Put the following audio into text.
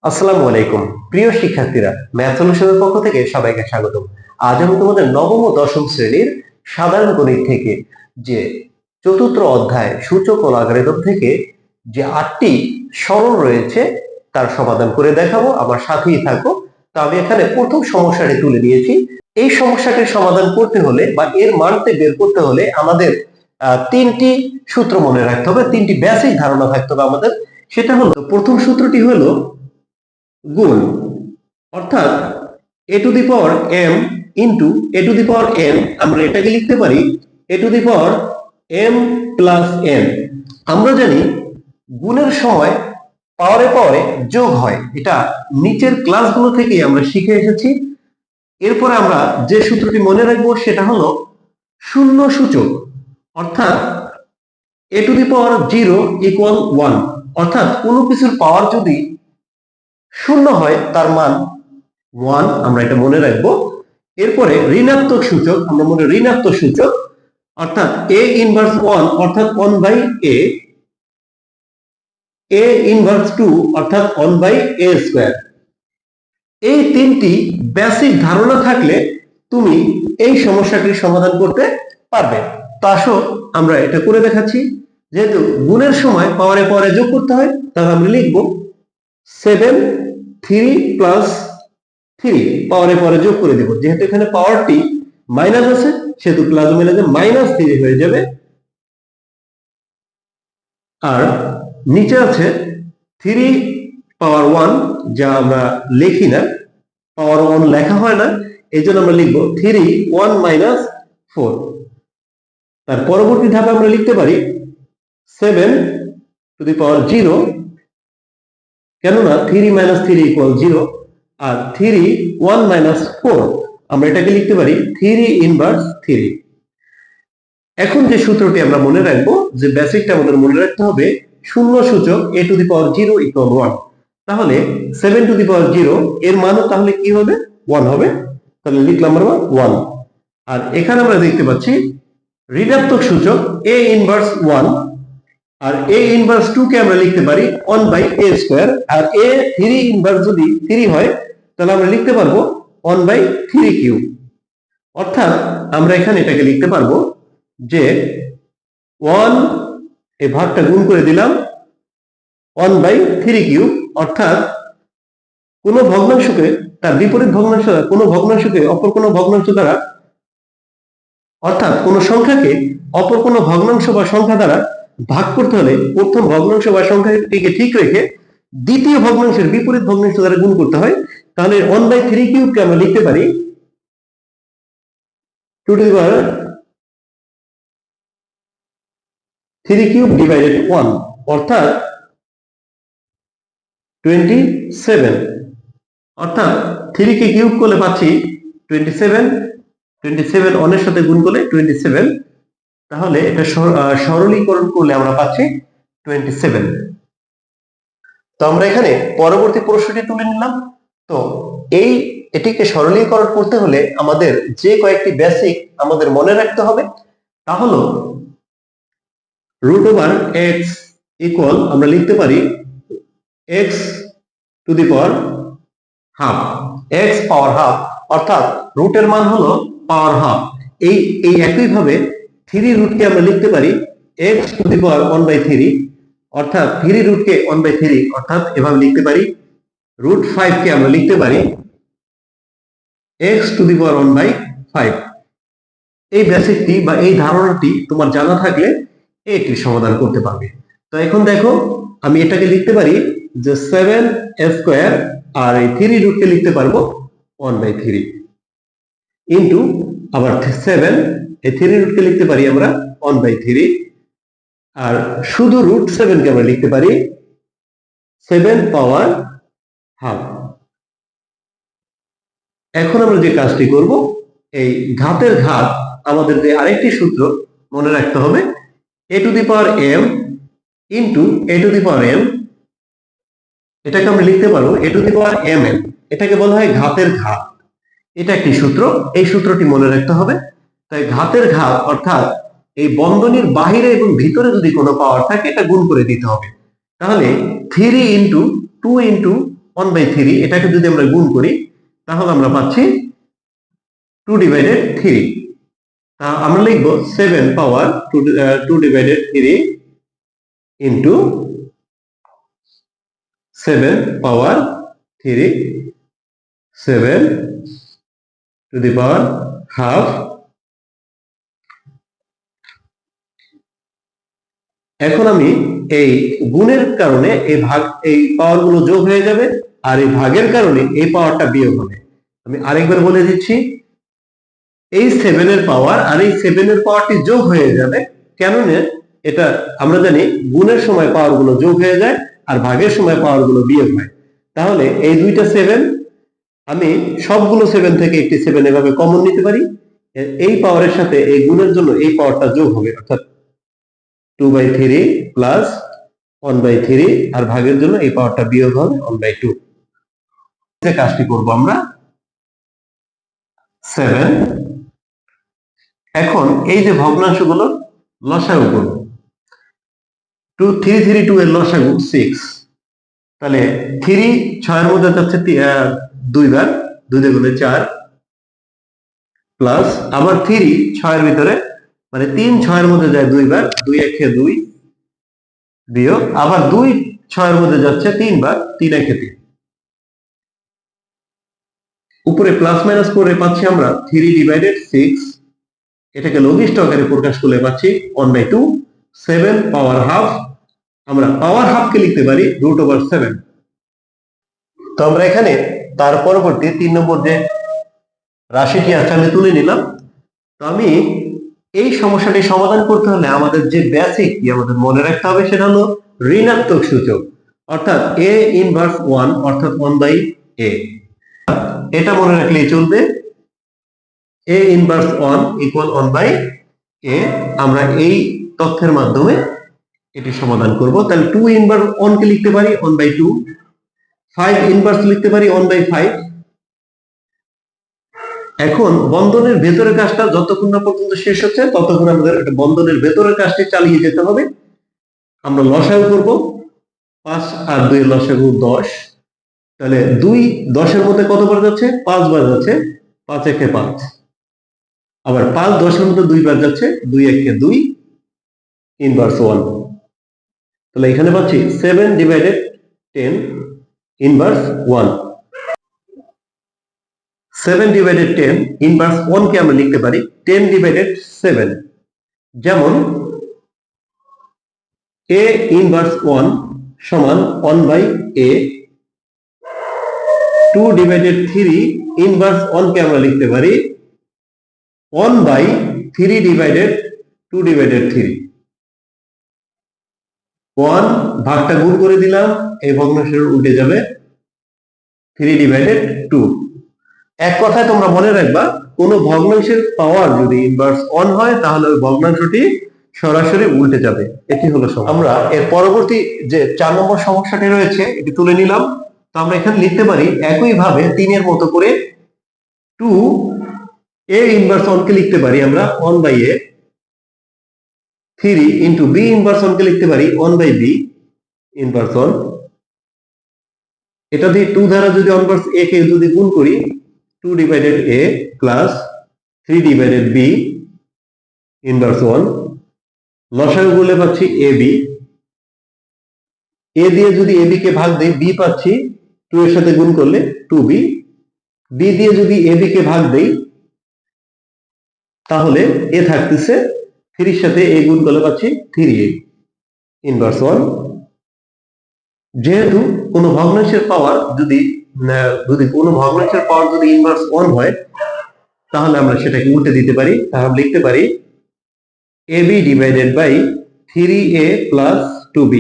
আসসালামু আলাইকুম প্রিয় শিক্ষার্থীরা, ম্যাথ সলিউশনের পক্ষ থেকে সবাইকে স্বাগতম। আজ আমি তোমাদের নবম ও দশম শ্রেণীর সাধারণ গণিত থেকে যে চতুর্থ অধ্যায় সূচক ও লগারিদম থেকে যে 8টি সরল রয়েছে তার সমাধান করে দেখাবো। আমার সাথেই থাকো। তো আমি এখানে প্রথম সমস্যাটি তুলে নিয়েছি। এই সমস্যাটির সমাধান করতে হলে বা এর মানটি বের করতে হলে আমাদের তিনটি সূত্র মনে রাখতে হবে, তিনটি বেসিক ধারণা থাকতে হবে আমাদের। সেটা হলো, প্রথম সূত্রটি হলো গুণ, অর্থাৎ a two the power m into a two the power n। আমরা এটাকে লিখতে পারি a two the power m plus n। আমরা জানি গুণের সময় পাওয়ারে পাওয়ারে যোগ হয়, এটা নিচের ক্লাসগুলো থেকে আমরা শিখে এসেছি। এরপরে আমরা যে সূত্রটি মনে রাখবো সেটা হলো শূন্য সূচক, অর্থাৎ a two the power 0 equal 1, অর্থাৎ কোনো কিছুর পাওয়ার যদি শূন্য হয় তার মান 1, আমরা এটা মনে রাখবো। এরপরে ঋণাত্মক সূচক, আমরা মনে ঋণাত্মক সূচক, অর্থাৎ a ইনভার্স 1 অর্থাৎ 1 বাই a ইনভার্স 2 অর্থাৎ 1 বাই a স্কয়ার। এই তিনটি বেসিক ধারণা থাকলে তুমি এই সমস্যাটির সমাধান করতে পারবে। তো আসো আমরা এটা করে দেখাচ্ছি। যেহেতু গুণের সময় পাওয়ারে পাওয়ারে যোগ করতে হয়, তাহলে আমরা লিখব 7 3 প্লাস 3 পাওয়ারে পাওয়ারে যোগ করে দেব। যেহেতু এখানে পাওয়ারটি মাইনাস আছে সেহেতু প্লাস মাইনাসে মাইনাস 3 হয়ে যাবে। আর নিচে আছে 3 পাওয়ার 1, যা আমরা লিখি না, পাওয়ার 1 লেখা হয় না, এই জন্য আমরা লিখব 3 1 মাইনাস 4। তার পরবর্তী ধাপে আমরা লিখতে পারি 7 টু দি পাওয়ার 0, কেননা 3 মাইনাস 3 ইকুয়াল 0। আর 3 1 মাইনাস 4, আমরা এটাকে লিখতে পারি 3 ইনভার্স 3। এখন যে সূত্রটি আমরা মনে রাখবো, যে বেসিকটা আমাদের মনে রাখতে হবে, শূন্য সূচক a two the power 0 equal 1। তাহলে 7 টু দি পাওয়ার 0 এর মানও তাহলে কি হবে? 1 হবে। তাহলে লিখলাম আমরা 1। আর এখানে আমরা দেখতে পাচ্ছি ঋণাত্মক সূচক a ইনভার্স 1, আর a ইনভার্স 2 কে আমরা লিখতে পারি 1 বাই a স্কয়ার। আর a 3 ইনভার্স যদি 3 হয় তাহলে আমরা লিখতে পারবো 1 বাই 3 কিউব। অর্থাৎ আমরা এখানে এটাকে লিখতে পারবো যে 1 এই ভাগটা গুণ করে দিলাম 1 বাই 3 কিউব, অর্থাৎ কোন ভগ্নাংশকে তার বিপরীত ভগ্নাংশ, কোন ভগ্নাংশকে অপর কোন ভগ্নাংশ দ্বারা, অর্থাৎ কোন সংখ্যাকে অপর কোন ভগ্নাংশ বা সংখ্যা দ্বারা ভাগ করতে হলে প্রথম ভগ্নাংশ বা সংখ্যাটিকে ঠিক রেখে দ্বিতীয় ভগ্নাংশের বিপরীত ভগ্নাংশ দ্বারা গুণ করতে হয়। তাহলে 1 বাই 3 কিউবকে আমরা লিখতে পারি 2 two the power 3 cube divided 1, অর্থাৎ 27। অর্থাৎ 3 কে কিউব করলে পাচ্ছি 27, 27 অনের সাথে গুণ করলে 27। তাহলে এটা সরলীকরণ করলে আমরা পাচ্ছি 27। তো আমরা এখানে পরবর্তী প্রশ্নটি তুলে নিলাম। তো এটিকে সরলীকরণ করতে হলে আমাদের যে কয়েকটি বেসিক আমাদের মনে রাখতে হবে, তা হলো রুট ওভার এক্স ইকুয়াল, আমরা লিখতে পারি x to the power half, x power half, অর্থাৎ রুটের মান হলো পাওয়ার হাফ। এই একইভাবে 3 রুটকে আমরা লিখতে পারি x to the power 1 by 3, অর্থাৎ 3 রুটকে 1 বাই 3, অর্থাৎ এভাবে লিখতে পারি। রুট 5 কে আমরা লিখতে পারি x to the power 1 by 5। এই বেসিকটি বা এই ধারণাটি তোমার জানা থাকলে এটির সমাধান করতে পারবে। তো এখন দেখো, আমি এটাকে লিখতে পারি যে 7 স্কয়ার, আর এই 3 রুটকে লিখতে পারবো 1 বাই 3 ইন্টু আবার 7, এই 3 রুটকে লিখতে পারি আমরা 1 বাই 3, আর শুধু রুট 7 কে আমরা লিখতে পারি 7 পাওয়ার হাফ। এখন আমরা যে কাজটি করব, এই ঘাতের ঘাত আমাদের যে আরেকটি সূত্র মনে রাখতে হবে, a two the power m into a two the power m, এটাকে আমরা লিখতে পারবো a two the power mn। এটাকে বলা হয় ঘাতের ঘাত। এটা একটি সূত্র, এই সূত্রটি মনে রাখতে হবে। তাই ঘাতের ঘাত অর্থাৎ এই বন্ধনীর বাহিরে এবং ভিতরে যদি কোনো পাওয়ার থাকে এটা গুণ করে দিতে হবে। তাহলে 3 ইন্টু 2 ইন্টু 1/3, এটাকে যদি আমরা গুণ করি তাহলে আমরা পাচ্ছি 2/3। আমরা লিখব 7 পাওয়ার 2/3 into 7 power 3, 7 two the power half. এখন আমি এই গুণের কারণে এই পাওয়ার গুলো যোগ হয়ে যাবে, আর এই ভাগের কারণে এই পাওয়ারটা বিয়োগ হবে। আমি আরেকবার বলে দিচ্ছি, এই 7 এর পাওয়ার আর এই 7 এর পাওয়ারটি যোগ হয়ে যাবে। কেননা এটা আমরা জানি গুণের সময় পাওয়ার গুলো যোগ হয়ে যায় আর ভাগের সময় পাওয়ার গুলো বিয়োগ হয়। তাহলে এই দুইটা 7 আমি সবগুলো 7 থেকে একটি 7 এভাবে কমন নিতে পারি। এই পাওয়ারের সাথে এই গুণের জন্য এই পাওয়ারটা যোগ হবে, অর্থাৎ 2/3 প্লাস 1/3, আর ভাগের জন্য এই পাওয়ারটা বিয়োগ হবে 1/2। কাজটি করব আমরা 7। এখন এই যে ভগ্নাংশগুলো লসাগু করব। 332 এর লসাগু 6। তাহলে 3 6 এর মধ্যে যাচ্ছে 2 বার, 2 দুগুণে 4, প্লাস আবার 3 6 এর ভিতরে, মানে 3 6 এর মধ্যে যায় 2 বার, 2 একে 2, বিয়োগ আবার 2 6 এর মধ্যে যাচ্ছে 3 বার, 3 একে 3। উপরে প্লাস মাইনাস করে পাচ্ছি আমরা 3/6। এটাকে লঘিষ্ঠ আকারে প্রকাশ করলে পাচ্ছি 1/2। 7 পাওয়ার হাফ, আমরা পাওয়ার হাফকে লিখতে পারি √7। তো আমরা এখানে তার পরবর্তী 3 নম্বর যে রাশিটি আছে আমি তুলে নিলাম। তো আমি এই সমস্যাটি সমাধান করতে হলে আমাদের যে বেসিক আমাদের মনে রাখতে হবে সেটা হলো ঋণাত্মক সূচক, অর্থাৎ a ইনভার্স 1 অর্থাৎ 1/a। এটা মনে রাখলেই চলবে, a ইনভার্স 1 ইকুয়াল 1/a। আমরা এই তথ্যের মাধ্যমে এটি সমাধান করব। তাহলে 2 ইনভার্স 1 কে লিখতে পারি 1/2, 5 ইনভার্স লিখতে পারি 1/5। এখন বন্ধনের ভেতরের কাজটা যতক্ষণ না পর্যন্ত শেষ হচ্ছে ততক্ষণ আমাদের বন্ধনের ভেতরের কাজটি চালিয়ে যেতে হবে। আমরা লসাগু করব, 5 আর 2 এর লসাগু 10। তাহলে 2 10 এর মধ্যে কতবার যাচ্ছে? 5 বার যাচ্ছে, 5 একে 5। আবার 5 10 এর মধ্যে 2 বার যাচ্ছে, 2 একে 2, ইনভার্স 1। তাহলে এখানে পাচ্ছি 7/10 ইনভার্স 1। 7/10 ইনভার্স 1 কে আমরা লিখতে পারি 10/7। যেমন a ইনভার্স 1 সমান 1/a। 2/3 ইনভার্স 1 কে আমরা লিখতে পারি 1/3/2/3। 1 ভাগটা গুণ করে দিলাম, এই ভগ্নাংশের উল্টে যাবে 3/2। এক কথায় তোমরা মনে রাখবা, কোন ভগ্নাংশের পাওয়ার যদি ইনভার্স 1 হয় তাহলে ওই ভগ্নাংশটি সরাসরি উল্টে যাবে। এটি হলো সমস্যা। আমরা এর পরবর্তী যে 4 নম্বর সমস্যাটি রয়েছে এটি তুলে নিলাম। তো আমরা এখানে লিখতে পারি একই ভাবে 3 এর মতো করে 2a ইনভার্স 1 কে লিখতে পারি আমরা 1/a। 3 ইনটু b ইনভার্স 1 কে লিখতে পারি 1/b ইনভার্স 1। এটা দিয়ে 2 দ্বারা যদি ইনভার্স a কে যদি গুণ করি 2/a প্লাস 3/b ইনভার্স 1। লসাগু করলে পাচ্ছি ab। a দিয়ে যদি ab কে ভাগ দেই b পাচ্ছি, 2 এর সাথে গুণ করলে 2b। b দিয়ে যদি ab কে ভাগ দেই তাহলে a থাকতেছে, 3 এর সাথে a গুণ করলে পাচ্ছি 3a ইনভার্স 1। যেহেতু কোন ভগ্নাংশের পাওয়ার যদি কোন ভগ্নাংশের পাওয়ার যদি ইনভার্স 1 হয় তাহলে আমরা সেটাকে উল্টে দিতে পারি। তাহলে লিখতে পারি ab divided by 3a plus 2b।